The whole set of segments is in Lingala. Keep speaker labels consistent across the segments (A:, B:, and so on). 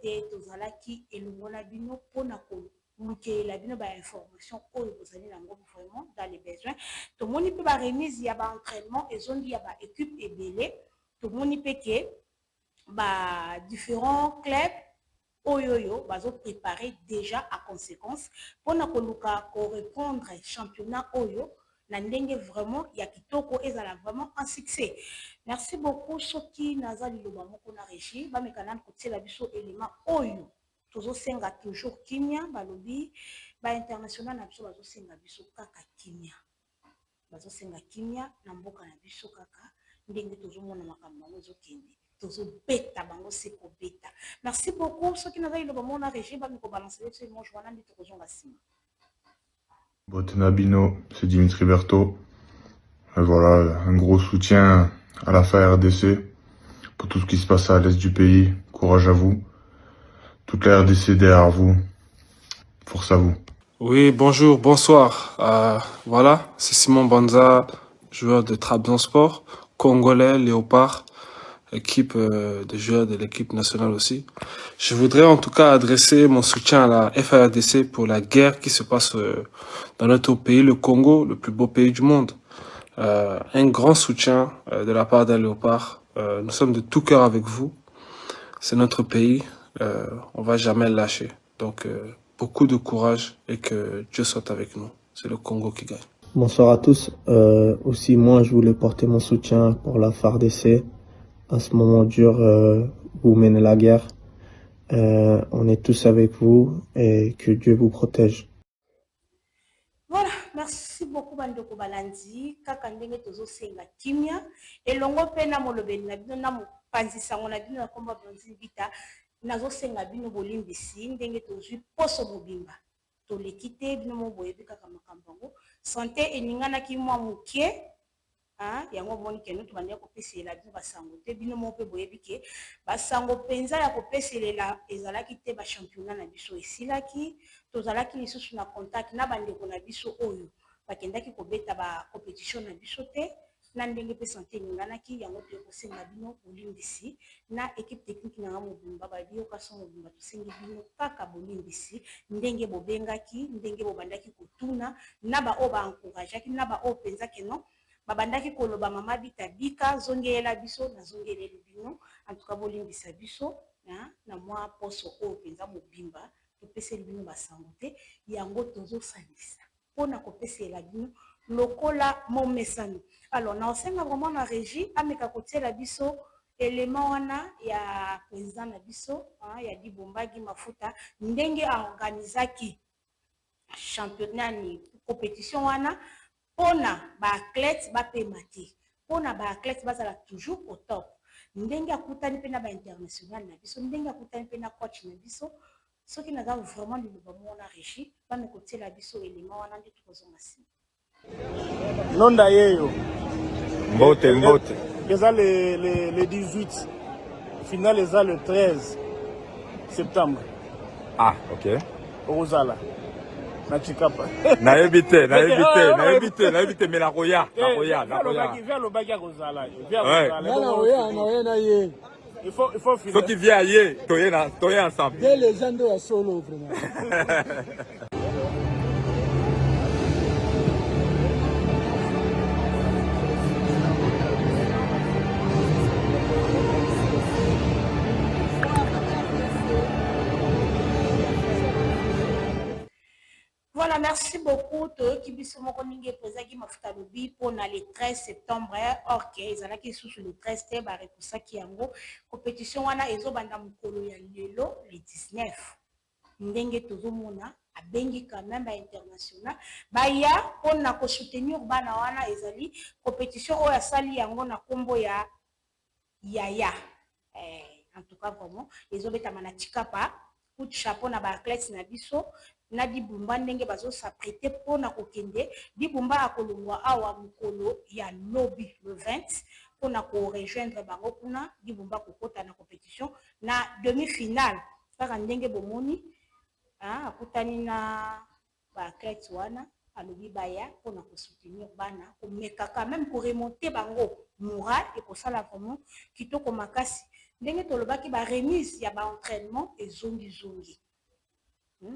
A: te tozalaki elongola bino pona ko lukela bino ba information oyo bozali nango vraiment dans les besoins. Tomoni pe ba remise ya ba entraînement ezondi ya ba équipe ebele. Tomoni pe ke ba différents clubs oyoyo bazo préparer déjà à conséquence pona koluka ko répondre championnat oyo na ndenge vraiment ya kitoko ezala vraiment un succès. Merci beaucoup soki naza liloba moko na régie ba mekana kotiela biso élément oyo tozo senga toujours kimia balobi ba international na biso bazo senga biso kaka kimia bazo senga kimia na mboka na biso kaka ndenge tozo mona makambo ngo zokende tozo beta bango seko beta. Merci beaucoup soki naza liloba moko na régie ba miko balancer ce mo joana ndi tozo ngasima.
B: Botenabino, c'est Dimitri Berthaud. Et voilà, un gros soutien à la FARDC pour tout ce qui se passe à l'est du pays. Courage à vous. Toute la RDC derrière vous. Force à vous.
C: Oui, bonjour, bonsoir. Voilà, c'est Simon Banza, joueur de Trabzonspor, congolais, Léopard, équipe de joueurs de l'équipe nationale aussi. Je voudrais en tout cas adresser mon soutien à la FARDC pour la guerre qui se passe dans notre pays, le Congo, le plus beau pays du monde. Un grand soutien de la part d'un Léopard. Nous sommes de tout cœur avec vous. C'est notre pays. On va jamais le lâcher. Donc, beaucoup de courage et que Dieu soit avec nous. C'est le Congo qui gagne.
D: Bonsoir à tous. Aussi, moi, je voulais porter mon soutien pour la FARDC. À ce moment dur, vous menez la guerre. On est tous avec vous et que Dieu vous protège.
A: Voilà, merci beaucoup Bandoko Balandi. Kaka ndenge tozo senga kimia. Elongo pe na molobeli na bino na mopanzisa ngona bino na komba bronzi bita. Nazo senga bino bolimbisi ndenge tozwi poso mobimba. Tolekite bino mo boyebi kaka makambango. Santé eningana ki mwa mukie. Yango moni ke nous tubandi ko peselela bino basango te bino mo pe boyebi ke basango penza ya ko peselela ezalaki te ba championnat na biso esilaki tozalaki lisusu na contact na bandeko na biso oyo bakendaki kobeta ba compétition na biso te na ndenge pe santé ninganaki yango pe ko senga bino bolimbisi na équipe technique na mobimba ba bio kaso mobimba to sengi bino kaka bolimbisi ndenge bobengaki ndenge bobandaki kotuna na ba o ba encourageaki na ba o penza ke non babandaki koloba mama bita bika zongela biso na zongeleli bino en tout cas bolimbisa biso na mwa poso oyo penza mobimba topeseli bino basango te yango tozosalisa mpona kopesela bino lokola momesano. Alors na osenga vraiment na régie ameka kotiela biso élément wana ya président na biso ya Dibombagi Mafuta ndenge aorganizaki championnat ni compétition wana pona ba athlètes ba pemati pona ba athlètes bazala toujours au top ndenge akutani pe na ba international na biso ndenge akutani pe na coach na biso soki naza vraiment liloba mona régie ba me kotiela biso élément wana ndi tukozonga si
E: Nonda yeyo
B: Mbote.
E: eza le 18 finale eza le 13 septembre.
B: Ah, ok.
E: Ozala na Chikapa.
B: Nayebi te, mais la Roya.
E: Viens le bac à Ozala. Il faut finir.
B: Ceux qui viennent ailleurs, toyer ensemble.
F: Dès les gens de la solo, vraiment.
A: Voilà, merci beaucoup. Qui biso moko ninge présaki mafuta lobi pour le 13 septembre. Ok, ezalaki sous le 13 te ba rekusaki yango. Compétition wana ezo banda mukolo ya lelo le 19. Ndenge tozomona abengi quand même ba international. Ba ya pona ko soutenir bana wana ezali compétition oyo asali yango na kombo ya Yaya. En tout cas vraiment ezo beta mana Chikapa. Coup de chapeau na ba athlètes na biso. Na Dibumba ndenge bazo s'apprêter pour na kokende Dibumba akolongwa awa mukolo ya lobi le 20 pour na ko rejoindre bango kuna Dibumba kokota na compétition na demi-finale kaka ndenge bomoni akutani na ba athlètes wana alobi baya pour na ko soutenir bana ko meka quand même pour remonter bango moral et ko sala vraiment kitoko makasi ndenge tolobaki baremise ya baentraînement ezongi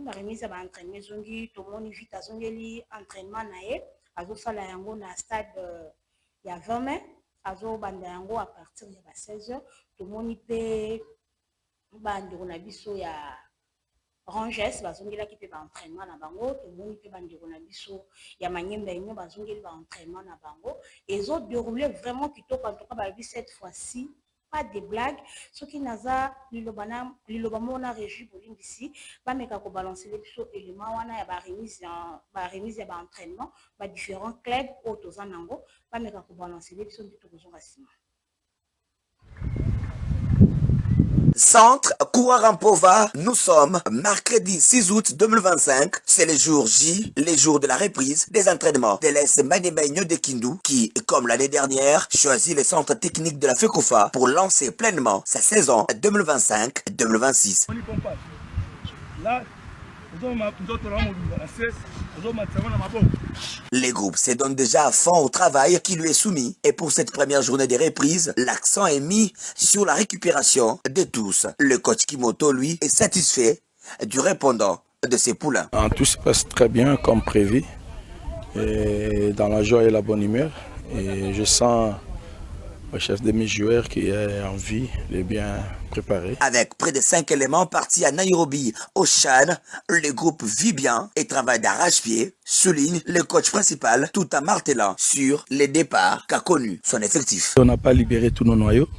A: baremise ya baentraînement ezongi tomoni vite azongeli entraînement na ye azosala yango na stade ya 20 mai azobanda yango à partir ya ba 16h tomoni mpe bandeko na biso ya Ranges bazongelaki mpe baentraînement na bango tomoni mpe bandeko na biso ya Manyemba Union bazongeli baentraînement na bango ezodéroule vraiment kitoko en tout cas balobi cette fois-ci pas de blague soki naza liloba mona régi bolimbisi bameka kobalancer biso élément wana ya baremise ya baentraînement différents clubs oyo toza nango bameka kobalancer biso nde tokozonga nsima.
G: Centre Kouarampova, nous sommes mercredi 6 août 2025. C'est le jour J, les jours de la reprise des entraînements de l'AS Manyemba Union de Kindu qui, comme l'année dernière, choisit le centre technique de la FECOFA pour lancer pleinement sa saison 2025-2026. Les groupes se donnent déjà à fond au travail qui lui est soumis et pour cette première journée de reprise, l'accent est mis sur la récupération de tous. Le coach Kimoto, lui, est satisfait du répondant de ses poulains.
H: Tout se passe très bien comme prévu, et dans la joie et la bonne humeur. Et je sens le chef de mes joueurs qui a envie de bien préparer.
G: Avec près de 5 éléments partis à Nairobi, au Chad, le groupe vit bien et travaille d'arrache-pied, souligne le coach principal tout en martelant sur les départs qu'a connu son effectif.
H: On n'a pas libéré tous nos noyaux.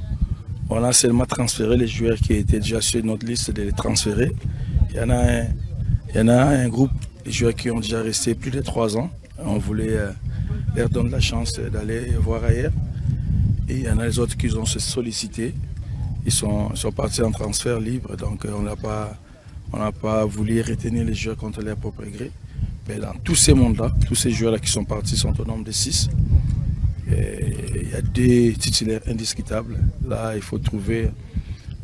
H: On a seulement transféré les joueurs qui étaient déjà sur notre liste de les transférer. Il y en a un groupe de joueurs qui ont déjà resté plus de 3 ans. On voulait leur donner la chance d'aller voir ailleurs. Et il y en a les autres qui ont se sollicité. Ils sont partis en transfert libre, donc on n'a pas voulu retenir les joueurs contre leur propre gré. Mais dans tous ces mondes-là, tous ces joueurs-là qui sont partis sont au nombre de 6. Et il y a des titulaires indiscutables. Là, il faut trouver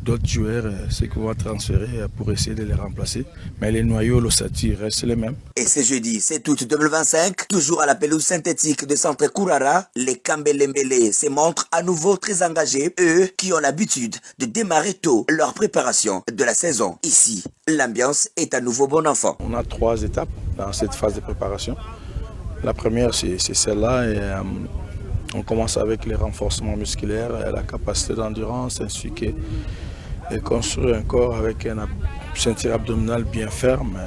H: d'autres joueurs, ceux qui vont transférer pour essayer de les remplacer. Mais les noyaux, l'ossature restent les mêmes.
G: Et ce jeudi 7 août 2025, toujours à la pelouse synthétique de Centre Kourara, les Kambelembele se montrent à nouveau très engagés, eux qui ont l'habitude de démarrer tôt leur préparation de la saison. Ici, l'ambiance est à nouveau bon enfant.
H: On a 3 étapes dans cette phase de préparation. La première, c'est celle-là. Et, on commence avec les renforcements musculaires, la capacité d'endurance, ainsi que construire un corps avec une ceinture abdominale bien ferme.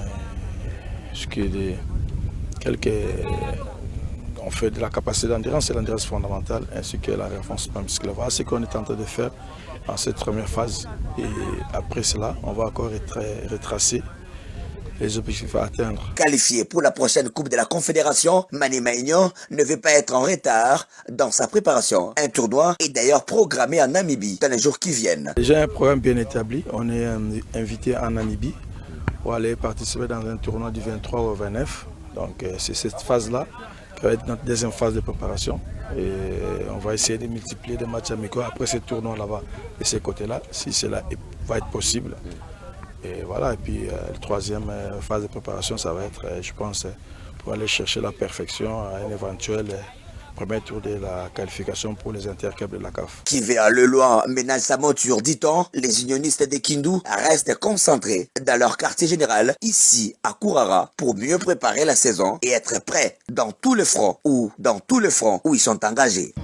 H: On fait de la capacité d'endurance et l'endurance fondamentale, ainsi que la renforcement musculaire. Voilà ce qu'on est en train de faire dans cette première phase. Et après cela, on va encore retracer les objectifs à atteindre.
G: Qualifié pour la prochaine Coupe de la Confédération, Manyemba Union ne veut pas être en retard dans sa préparation. Un tournoi est d'ailleurs programmé en Namibie dans les jours qui viennent.
H: Déjà un programme bien établi. On est invité en Namibie pour aller participer dans un tournoi du 23 au 29. Donc c'est cette phase-là qui va être notre deuxième phase de préparation. Et on va essayer de multiplier des matchs amicaux après ce tournoi là-bas de ces côtés-là, si cela va être possible. Et voilà, et puis la troisième phase de préparation, ça va être, je pense, pour aller chercher la perfection à un éventuel premier tour de la qualification pour les interclubs de la CAF.
G: Qui vers le loin ménage sa monture, dit-on, les unionistes de Kindu restent concentrés dans leur quartier général, ici à Kourara, pour mieux préparer la saison et être prêts dans tous les fronts où ils sont engagés.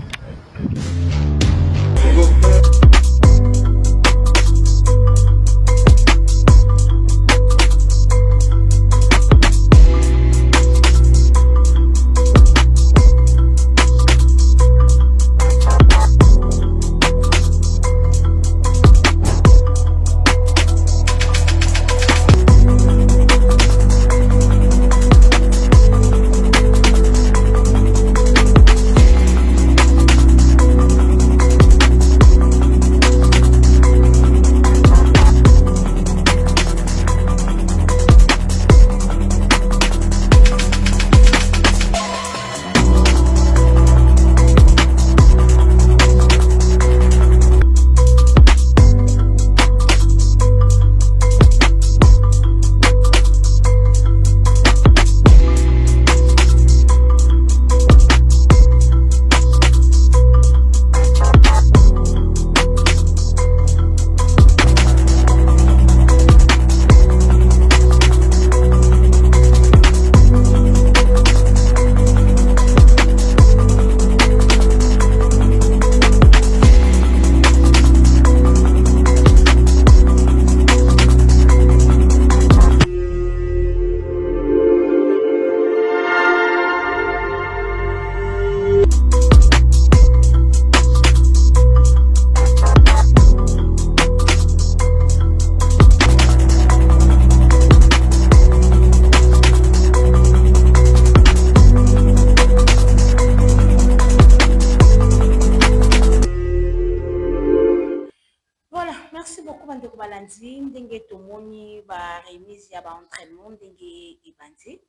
A: tomoni ba remise ya ba entraînement ndenge ebandi.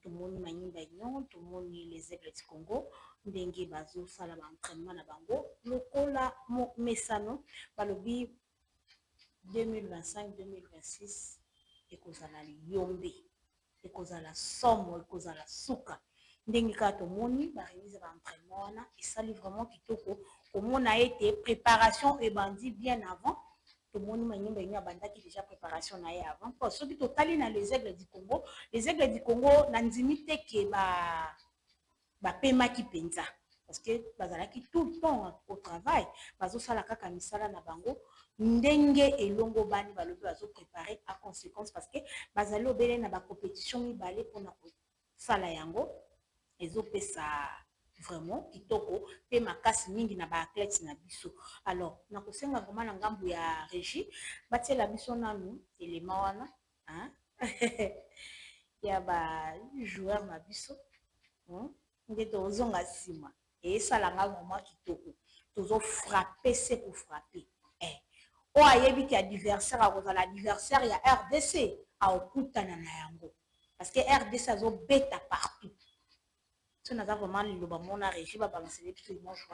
A: Tomoni manyimba nyon, tomoni les Aigles du Congo ndenge bazo sala ba entraînement na bango lokola mesano balobi 2025-2026 ekozala yombe, ekozala somo, ekozala suka ndenge kaka tomoni ba remise ba entraînement wana esali vraiment kitoko komona ete préparation ebandi bien avant. Tomoni manyimba nyo abandaki déjà préparation na ye avant parce que totali na les Aigles du Congo, les Aigles du Congo na ndimi te ke ba pemaki penza parce que bazalaki tout le temps au travail bazo sala kaka misala na bango ndenge elongo bani balobi bazo préparer à conséquence parce que bazali obele na ba compétition mibale pona ko sala yango ezopesa vraiment kitoko pe makasi mingi na ba athlètes na biso. Alors na kosenga vraiment na ngambu ya régie batie la biso nanu élément wana hein ya ba joueur na biso nde tozonga sima et ça la nga vraiment kitoko tozo frapper c'est pour frapper o ayebi ki adversaire a kozala adversaire ya RDC a okutana na yango parce que RDC azo beta partout. Si nous avons vraiment le bon régime, on va balancer les petits dimanches,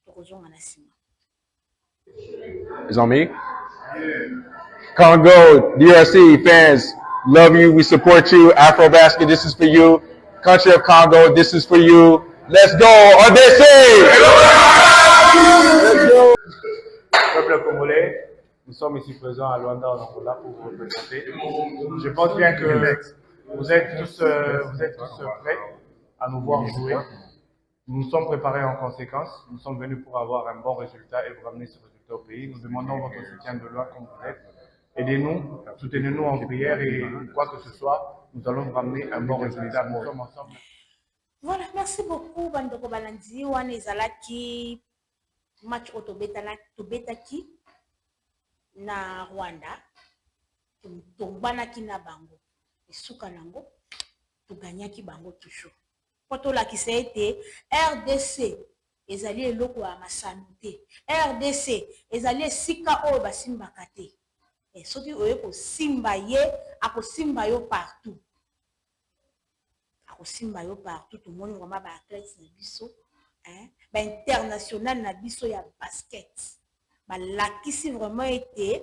A: on rejoint à Sima.
I: It's on me. Congo, DRC fans, love you. We support you. Afrobasket, this is for you. Country of Congo, this is for you. Let's go, RDC! Let's go!
J: Peuple congolais, nous sommes ici présents à Luanda, en Angola, pour vous représenter. Je pense bien que vous êtes tous prêts à nous voir jouer. Nous nous sommes préparés en conséquence. Nous sommes venus pour avoir un bon résultat et vous ramener ce résultat au pays. Nous demandons votre soutien de loin comme vous êtes. Aidez-nous, soutenez-nous en prière et quoi que ce soit, nous allons vous ramener un bon résultat. Nous sommes ensemble.
A: Voilà, merci beaucoup, Bandoko Balandi. Wan ezalaki match tobetaki na Rwanda. Tombanaki na bango. Esuka nango, toganyaki bango toujours. Poto la ki se ete RDC ezali eloko ya masanute. RDC ezali sika oyo basimbaka te. Soki oye ko simba ye, ako simba yo partout. Ako simba yo partout, tout le monde vraiment ba athlètes na biso, ba international na biso ya basket. Ba lakisi vraiment ete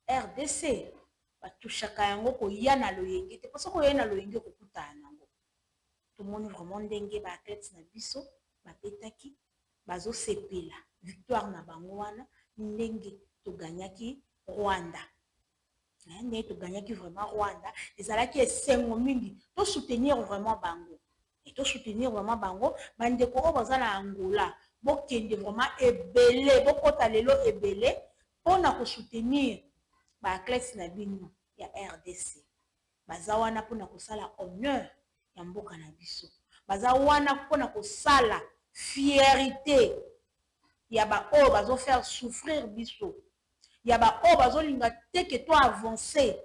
A: RDC ba touchaka yango ko yana loyenge te parce que ko yana loyenge ko kutana. Tout le monde vraiment ndenge ba athlètes na biso ba petaki bazo sepela victoire na bango wana ndenge to gagnaki Rwanda ndenge to gagnaki vraiment Rwanda ezalaki esengo mingi to soutenir vraiment bango et to soutenir vraiment bango bande ko bazala Angola bokende vraiment ebele bokota lelo ebele pona ko soutenir ba athlètes na bino ya RDC baza wana pona ko sala honneur ya mboka na biso baza wana pona kosala fierté ya ba o bazo faire souffrir biso ya ba o bazo linga te que toi avancer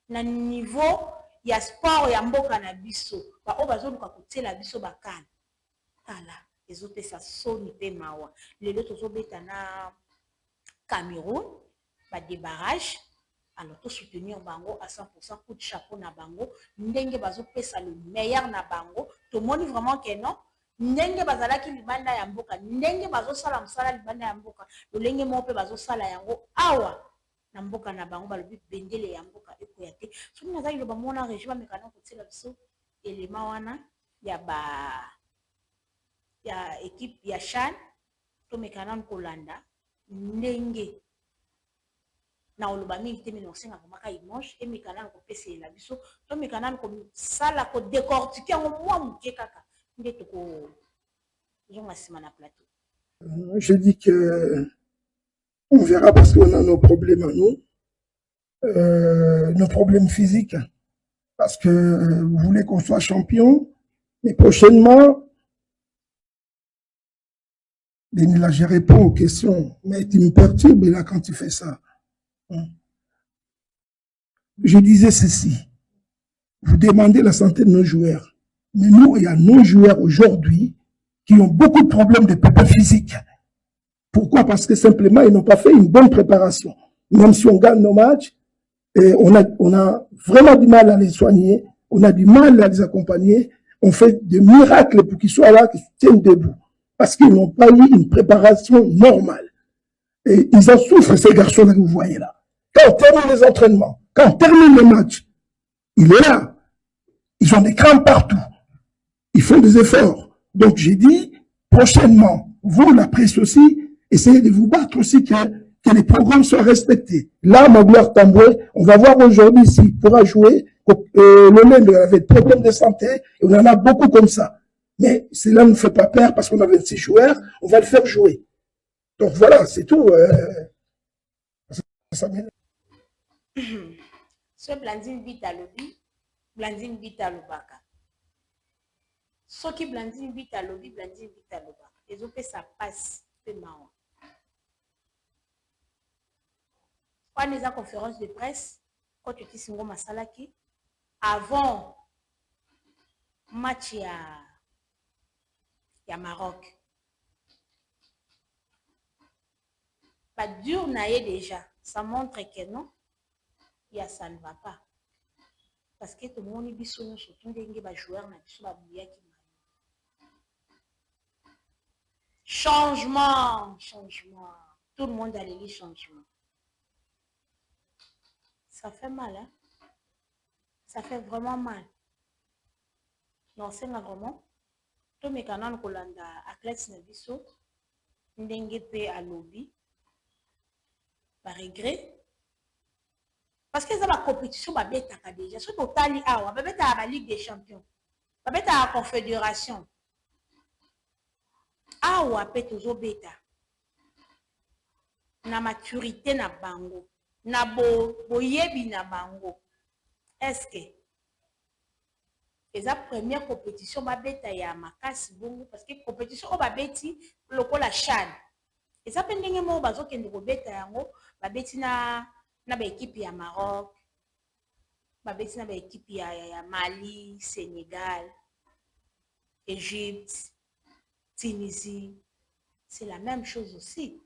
A: na niveau ya sport ya mboka na biso ba o bazo luka kotela biso bakana ala ezopesa soni pe mawa lelo tozobeta na Cameroun ba débarrage. Alors, tout soutenir bango à 100%, coup de chapeau na bango, ndenge bazo pesa le meilleur na bango, tout le monde vraiment que non, ndenge bazala ki libanda ya mboka, ndenge bazo sala msala libanda ya mboka, lolenge mope bazo sala yango awa na mboka na bango balobi bendele ya mboka eko ya te. Soki nazali lo bamona régime mekana kotela biso élément wana ya équipe ya Chan to mekana kolanda ndenge na oloba mingi te mino senga komaka image et mekana ko pese la biso to mekana ko sala ko décortiquer ngo mwa muke kaka nde to ko zonga sima na plateau.
F: Je dis que on verra parce qu'on a nos problèmes à nous, nos problèmes physiques, parce que vous voulez qu'on soit champion, mais prochainement, là je réponds aux questions, mais tu me perturbes là quand tu fais ça. Je disais ceci, vous demandez la santé de nos joueurs, mais nous, il y a nos joueurs aujourd'hui qui ont beaucoup de problèmes de pépins physiques. Pourquoi? Parce que simplement, ils n'ont pas fait une bonne préparation. même si on gagne nos matchs, et on a vraiment du mal à les soigner, on a du mal à les accompagner, on fait des miracles pour qu'ils soient là, qu'ils se tiennent debout, parce qu'ils n'ont pas eu une préparation normale. Et ils en souffrent, ces garçons-là que vous voyez là. Quand on termine les entraînements, quand on termine le match, il est là. Ils ont des crampes partout. Ils font des efforts. Donc j'ai dit, prochainement, vous, la presse aussi, essayez de vous battre aussi que les programmes soient respectés. Là, Magloire Tamboué, on va voir aujourd'hui s'il pourra jouer. Le même avait des problèmes de santé, et on en a beaucoup comme ça. Mais cela ne fait pas peur parce qu'on a 26 joueurs, on va le faire jouer. Donc voilà, c'est tout.
A: Ce Blandine Vita Lobby, Blandine Vita Lobaka. Ce qui Blandine Vita Lobby, Blandine Vita Lobaka. Et donc ça passe, c'est marrant. Quand les conférences de presse, quand tu dis Singo Masalaki, avant match il y a Maroc. Pas dur naïe déjà, ça montre que non, ça ne va pas. Parce que tout le monde est sur surtout des joueurs changement. Tout le monde a les changements. Ça fait mal, hein? Ça fait vraiment mal. Non, c'est vraiment. Tout mes canaux Kolanda, Athlètes Nabiso, Ndengepe à lobby. Par regret. Parce que ça la compétition va bêta déjà. Ce total va bêta à la Ligue des Champions. Va bêta à la Confédération. Awa peut toujours bêta. Na maturité na bango. Na boyebi na bango. Est-ce que et la première compétition va bêta ya makasi bongo parce que compétition va bêti lokola CHAN. Et ça peut ndenge mo bazo kende ko beta yango ba beti na ba équipe ya Maroc, ba beti na ba équipe ya Mali, Sénégal, Égypte, Tunisie. C'est la même chose aussi.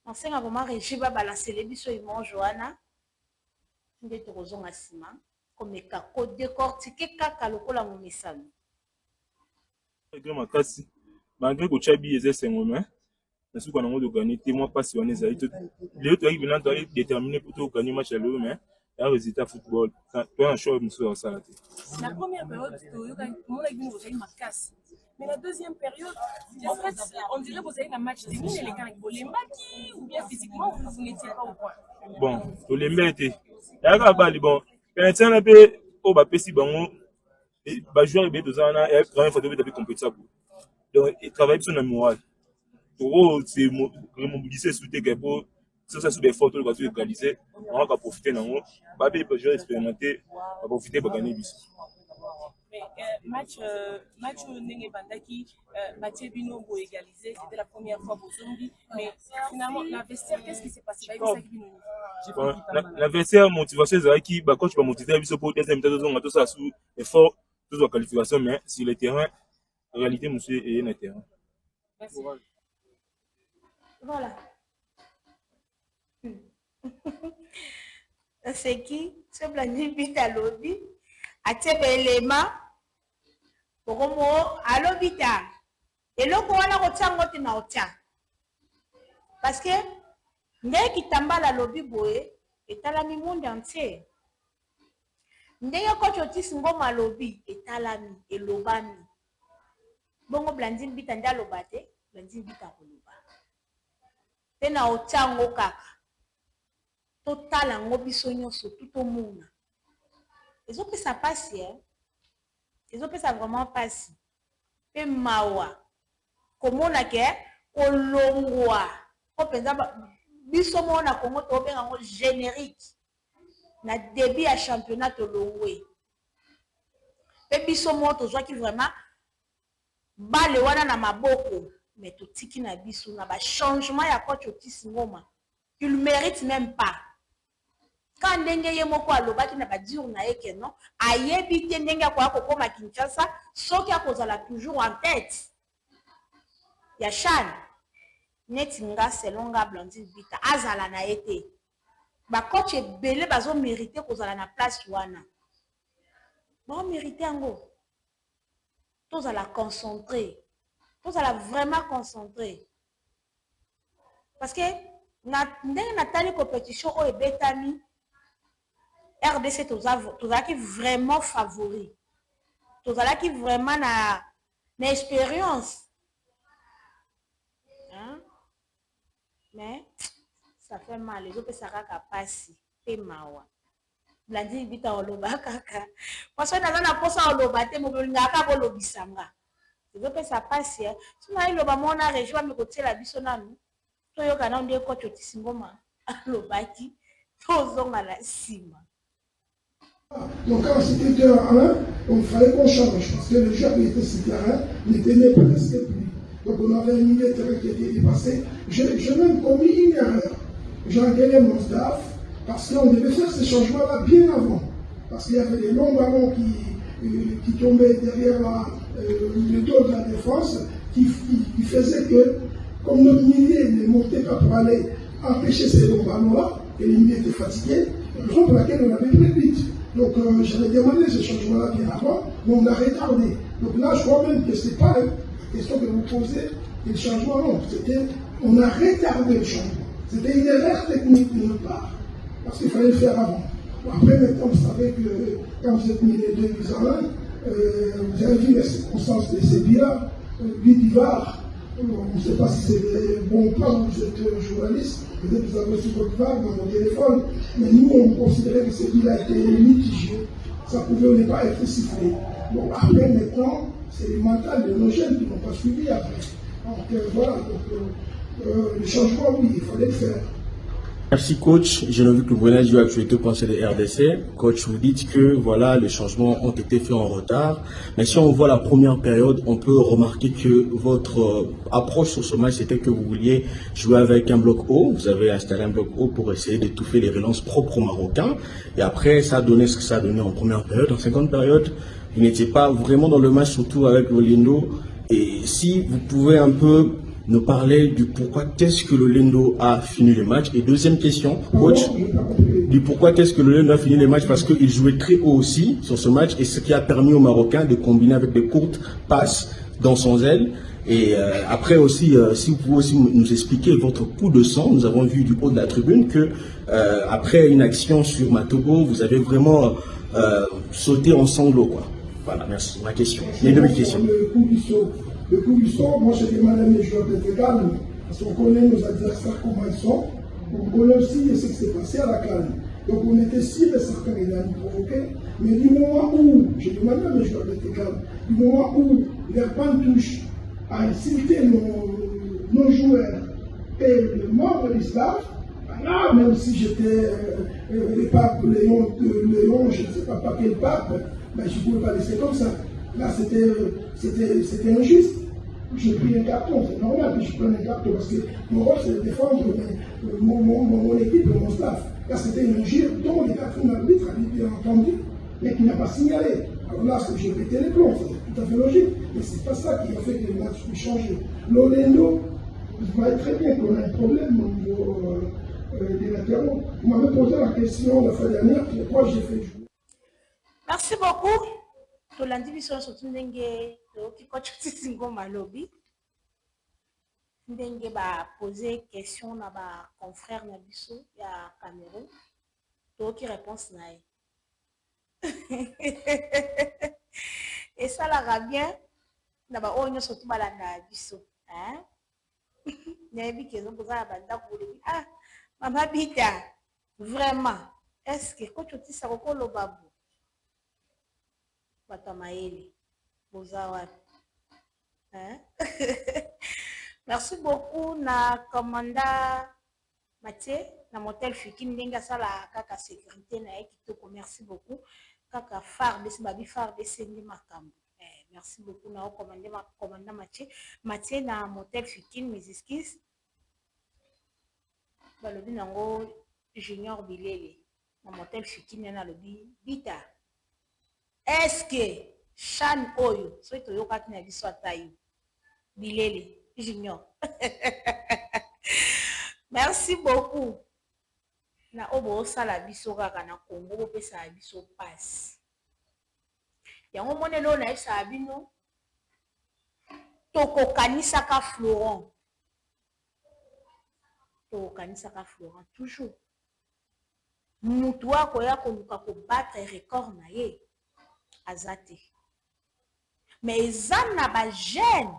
A: On sait vraiment régime va balancer les biso ils mangent Johanna. Ndé torozon asima comme kako décortiquer kaka lokola mo misano.
K: Makasi malgré que Chabi est Saint-Romain, mais ce qu'on a de gagner, moi pas si on est allé. Les autres équipes maintenant doivent déterminer pour gagner match à l'eau, mais un résultat football. Toi un choix monsieur ça là.
L: La première période, mon équipe vous avez Makasi. Mais la deuxième période, en fait, on dirait que vous avez un match de mine et les gars, les maquis ou bien physiquement, vous n'étiez pas au point.
K: Bon, tous les mecs, bon, quand un peu au bas si bon, bah joueur il est deux ans, et quand même faut de compétition. Donc, il travaille sur la morale. Pour c'est remobiliser sous des gaps, ça sous des photos, on va localiser, on va profiter d'un mot. Babé peut jouer expérimenter, on va profiter pour gagner bis.
L: Mais match Nenge Bandaki, Mathieu Bino pour égaliser, c'était la première fois pour Zombi. Mais finalement, la vestiaire, qu'est-ce qui s'est passé?
K: La vestiaire, motivation, c'est qui, quand tu vas motiver, il faut deuxième temps, tout ça sous effort, toute la qualification, mais sur le terrain. En réalité, monsieur est un terrain.
L: Merci.
A: Voilà. C'est qui? Ce Blandine Vita Lobby. A tebe élément. Pour moi, à l'hôpital. Et là, pour aller au tient, on na otia. Parce que, ndé qui tamba la lobby boé, est à la monde entier. Ndé yoko choti singoma lobby, est à la mi, et lobami. Bongo Blandine Vita nda lobate, Blandine Vita koloba. Tena otango kaka. Total ngo biso nyonso tout au monde. Ils ont fait ça passer, hein. Ils ont fait ça vraiment passer. Et mawa. Comment on a que kolongwa. Ko penza biso mo na Congo to benga ngo générique. Na début à championnat to longwe. Et biso mo to zwa ki vraiment bale wana na maboko mais to tiki na biso na ba changement ya coach otisi ngoma il mérite même pas quand ndenge ye moko alobaki na ba dire na yeke non ayebi te ndenge kwa kokoma Kinshasa soki akozala toujours en tête ya CHAN neti nga selon nga Blandine Bita azala na été ba coach ebele bazo mériter kozala na place wana ba mériter yango tozala concentré tozala vraiment concentré parce que ndenge natali compétition oyo ebetami RDC tozalaki vraiment favori tozalaki vraiment na expérience hein? Mais ça fait mal les autres kaka pasi pe mawa Blandine Bita oloba kaka parce que naza na posa oloba te mobolinga kaka kolobisanga les autres ça passe sina iloba mona rejoindre me kotela biso nanu toyoka na ndeko coach Otisingoma alobaki tozonga la sima.
F: Donc quand c'était 2 à 1, il fallait qu'on change parce que le joueur qui était sur terrain n'était presque plus. Donc on avait un milieu de terrain qui était dépassé. J'ai même commis une erreur. J'ai engueulé mon staff parce qu'on devait faire ces changements-là bien avant. Parce qu'il y avait des longs ballons qui tombaient derrière le dos de la défense qui faisaient que, comme notre milieu ne montait pas pour aller empêcher ces longs ballons-là, et les milieux étaient fatigués, c'est la raison pour laquelle on avait pris vite. Donc j'avais demandé ce changement-là bien avant, mais on a retardé. Donc là, je crois même que ce n'est pas la question que vous posez, le changement, non. On a retardé le changement. C'était une erreur technique de notre part, parce qu'il fallait le faire avant. Bon, après, maintenant, vous savez que quand vous êtes mis les 2 buts en 1, vous avez vu les circonstances de ces buts-là, but d'Ivar. On ne sait pas si c'est bon ou pas, vous êtes journaliste, peut-être que vous avez reçu votre vague dans mon téléphone, mais nous, on considérait que ce but-là était mitigé, ça pouvait ne pas être sifflé. Bon, après, maintenant, c'est le mental de nos jeunes qui n'ont pas suivi après. Donc voilà, le changement, oui, il fallait le faire.
M: Merci coach, j'ai vu que vous venez de l'actualité pensée de RDC. Coach, vous dites que voilà, les changements ont été faits en retard. Mais si on voit la première période, on peut remarquer que votre approche sur ce match, c'était que vous vouliez jouer avec un bloc haut. Vous avez installé un bloc haut pour essayer d'étouffer les relances propres aux Marocains. Et après, ça a donné ce que ça a donné en première période. En seconde période, vous n'étiez pas vraiment dans le match, surtout avec l'Olindo. Et si vous pouvez un peu nous parler du pourquoi qu'est-ce que le Lendo a fini le match. Et deuxième question, coach, du pourquoi qu'est-ce que le Lendo a fini le match, parce qu'il jouait très haut aussi sur ce match, et ce qui a permis aux Marocains de combiner avec des courtes passes dans son aile. Et après aussi, si vous pouvez aussi nous expliquer votre coup de sang, nous avons vu du haut de la tribune que après une action sur Matogo, vous avez vraiment sauté en sanglots, quoi. Voilà, merci. Ma question. Les deux questions.
F: Le coup du son, moi j'ai demandé à mes joueurs d'être calmes, parce qu'on connaît nos adversaires comment ils sont, on connaît aussi ce qui s'est passé à la calme. Donc on était sûr et certain qu'il allait nous provoquer, mais du moment où, j'ai demandé à mes joueurs d'être calmes, du moment où leur touche à insulter nos joueurs et le membre du staff, là, même si j'étais le pape Léon, je ne sais pas quel pape, ben, je ne pouvais pas laisser comme ça. Là, c'était injuste. J'ai pris un carton, c'est normal que je prenne un carton parce que mon rôle, c'est de défendre mon équipe et mon staff. Là, c'était une injure dont les cartons d'arbitre avaient bien entendu, mais qui n'a pas signalé. Alors là, j'ai pété les plombs, c'est tout à fait logique. Mais c'est pas ça qui a fait que le match puisse changer. L'Olendo, vous voyez très bien qu'on a un problème au niveau des latéraux. Vous m'avez posé la question la fois dernière, pourquoi j'ai fait jouer.
A: Merci beaucoup. Tolandi biso surtout ndenge toki coach Otisingoma lobi ndenge ba poser question na ba confrère na biso ya Cameroun toki réponse na ye et ça la bien na ba onyo surtout balanda biso hein nebi kezo poza banda kolobi ah mama Bita vraiment est-ce que coach Otisako koloba Batamaeli, hein? Merci beaucoup na commanda Mathieu, na motel Fikin Denga sala kaka sécurité na ekitoko. Merci beaucoup. Kaka phare de babi phare de sendi makambo. Merci beaucoup na commanda Mathieu na motel Fikin mes excuses. Balobi nango Junior Bilele na motel Fikin na lobi Bita. Est-ce que Chan Oyo, soit Toyo Katna Biswatayu, Bilele, Junior. Merci beaucoup. Na obo sala biso kaka na Congo bo pesa biso passe. Yango monelo na esa bino toko kanisaka Florent. Toko kanisaka Florent toujours. Mutu wako ya koluka ko battre record na ye azate. Mais ezam na ba jeune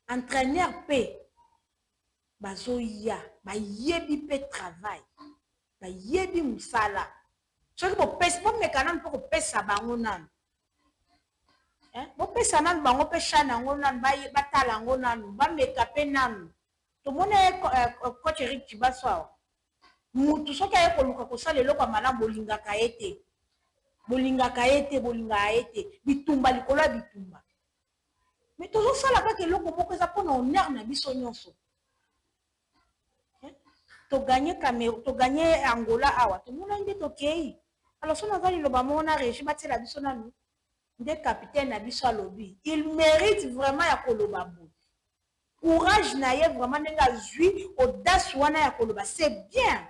A: entraîneur pe bazoya ba yebi pe travail ba yebi musala soki bo pesa bo mekana mpo ko pesa bango nanu bo pesa nanu bango pe chana ngo nanu ba batala ngo nanu ba meka pe nanu to mona coach Eric Chibaso mutu soki aye koluka kosala eloko malamu bolingaka ete bolinga ete bitumba likolo bitumba mais toujours sala kaka eloko moko eza mpona honneur na biso nyonso to gagner Cameroun to gagner Angola awa to mona nde to kei alors so nazali loba mona régime batela biso nanu nde capitaine na biso alobi il mérite vraiment ya koloba bo courage na ye vraiment ndenge zui audace wana ya koloba c'est bien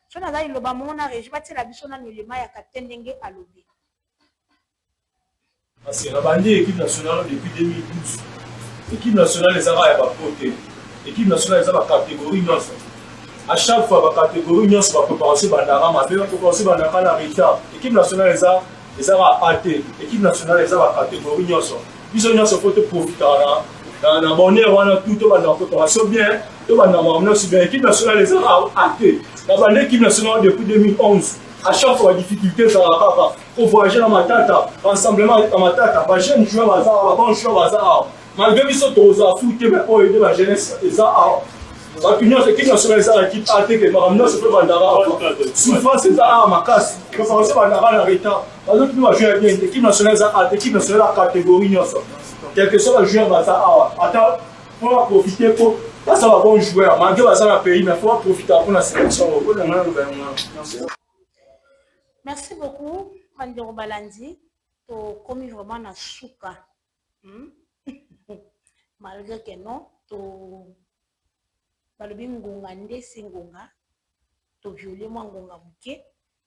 A: so nazali loba mona régime batela biso nanu elema ya capitaine ndenge alobi.
K: Parce que la bande équipe nationale depuis 2012, l'équipe nationale les a côté, l'équipe nationale les a catégorie nyonso. À chaque fois la catégorie nyonso va préparer bandara, ma va préparer bandara na retard. L'équipe nationale les a athée, l'équipe nationale les a catégorie nyonso. Ils ont nyonso faut te profiter na bonne wana tout banda préparation bien, tout banda mamna si bien l'équipe nationale les a athée. La bande équipe nationale depuis 2011. À chaque fois, la difficulté, ça va pas. Pour voyager dans ma tête, rassemblement dans ma tête, les jeunes joueurs bazar, les bons joueurs bazar. Malgré qu'ils sont aux affoutés, mais pour aider la jeunesse, les arts. La punition, c'est qu'ils sont sur les arts, l'équipe AT, que Maramna se fait Bandara. Souffrance, c'est à ma casse. Il faut penser Bandara en retard. Par exemple, nous, jouer bien, l'équipe nationale, l'équipe nationale, la catégorie, quel que soit le joueur bazar. Attends, il faut profiter pour. Là, ça va bon joueur. Malgré bazar le pays, mais il faut profiter pour la sélection.
A: Merci beaucoup, Pandoro Balandi. Tu as commis vraiment na souka. Malgré que non, tu as ngonga ndesi ngonga, tu as violé moi ngonga bouquet,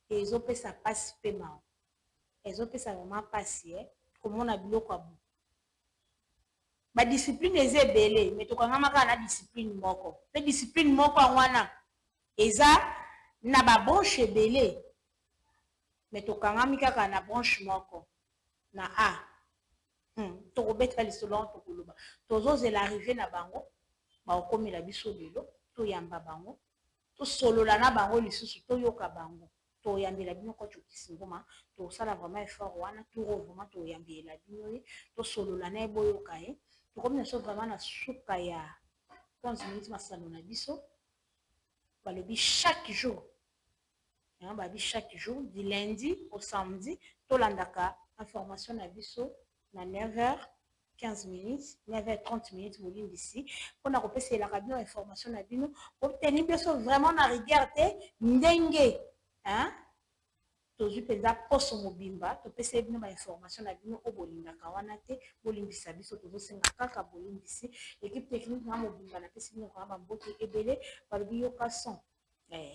A: et ils ont fait ça passe paiement. Ils ont fait ça vraiment passer, comme on a vu quoi. Ma discipline est belle, mais tu as la discipline moko. La discipline moko wana, eza na ba branche belle. Mais to kangami kaka na branche moko na a to robeta lisolon to kuluba to zoze l'arrivée na bango ba okomela biso lelo to yamba bango to solola na bango lisusu to yoka bango to yambela bino ko tukisingoma to sala vraiment effort wana to vraiment to yambela bino to solola na boyoka to komela so vraiment na suka ya 15 minutes masano na biso balobi chaque jour. Chaque jour, du lundi au samedi, tout l'andaka information à biso na 9h 15 minutes, 9h30 minutes, vous l'avez ici. Pour nous repasser la radio information à bino, pour obtenir vraiment na regarder ndenge, hein? Tozu peza poso mobimba, to pesa bino ba information à bino au bolinga kawana te, bolimbisa biso tozo senga kaka bolimbisi, équipe technique na mobimba na pesa bino kwa mboki ebele, balobi yoka son.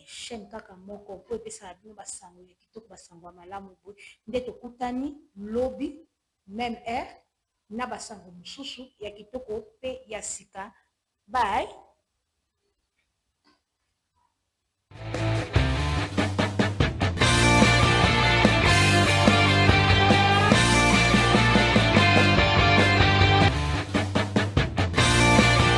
A: Chaîne kaka moko po epesa bino basango ya kitoko basango malamu boy nde tokutani lobby même heure na basango mususu ya kitoko pe ya sika bye.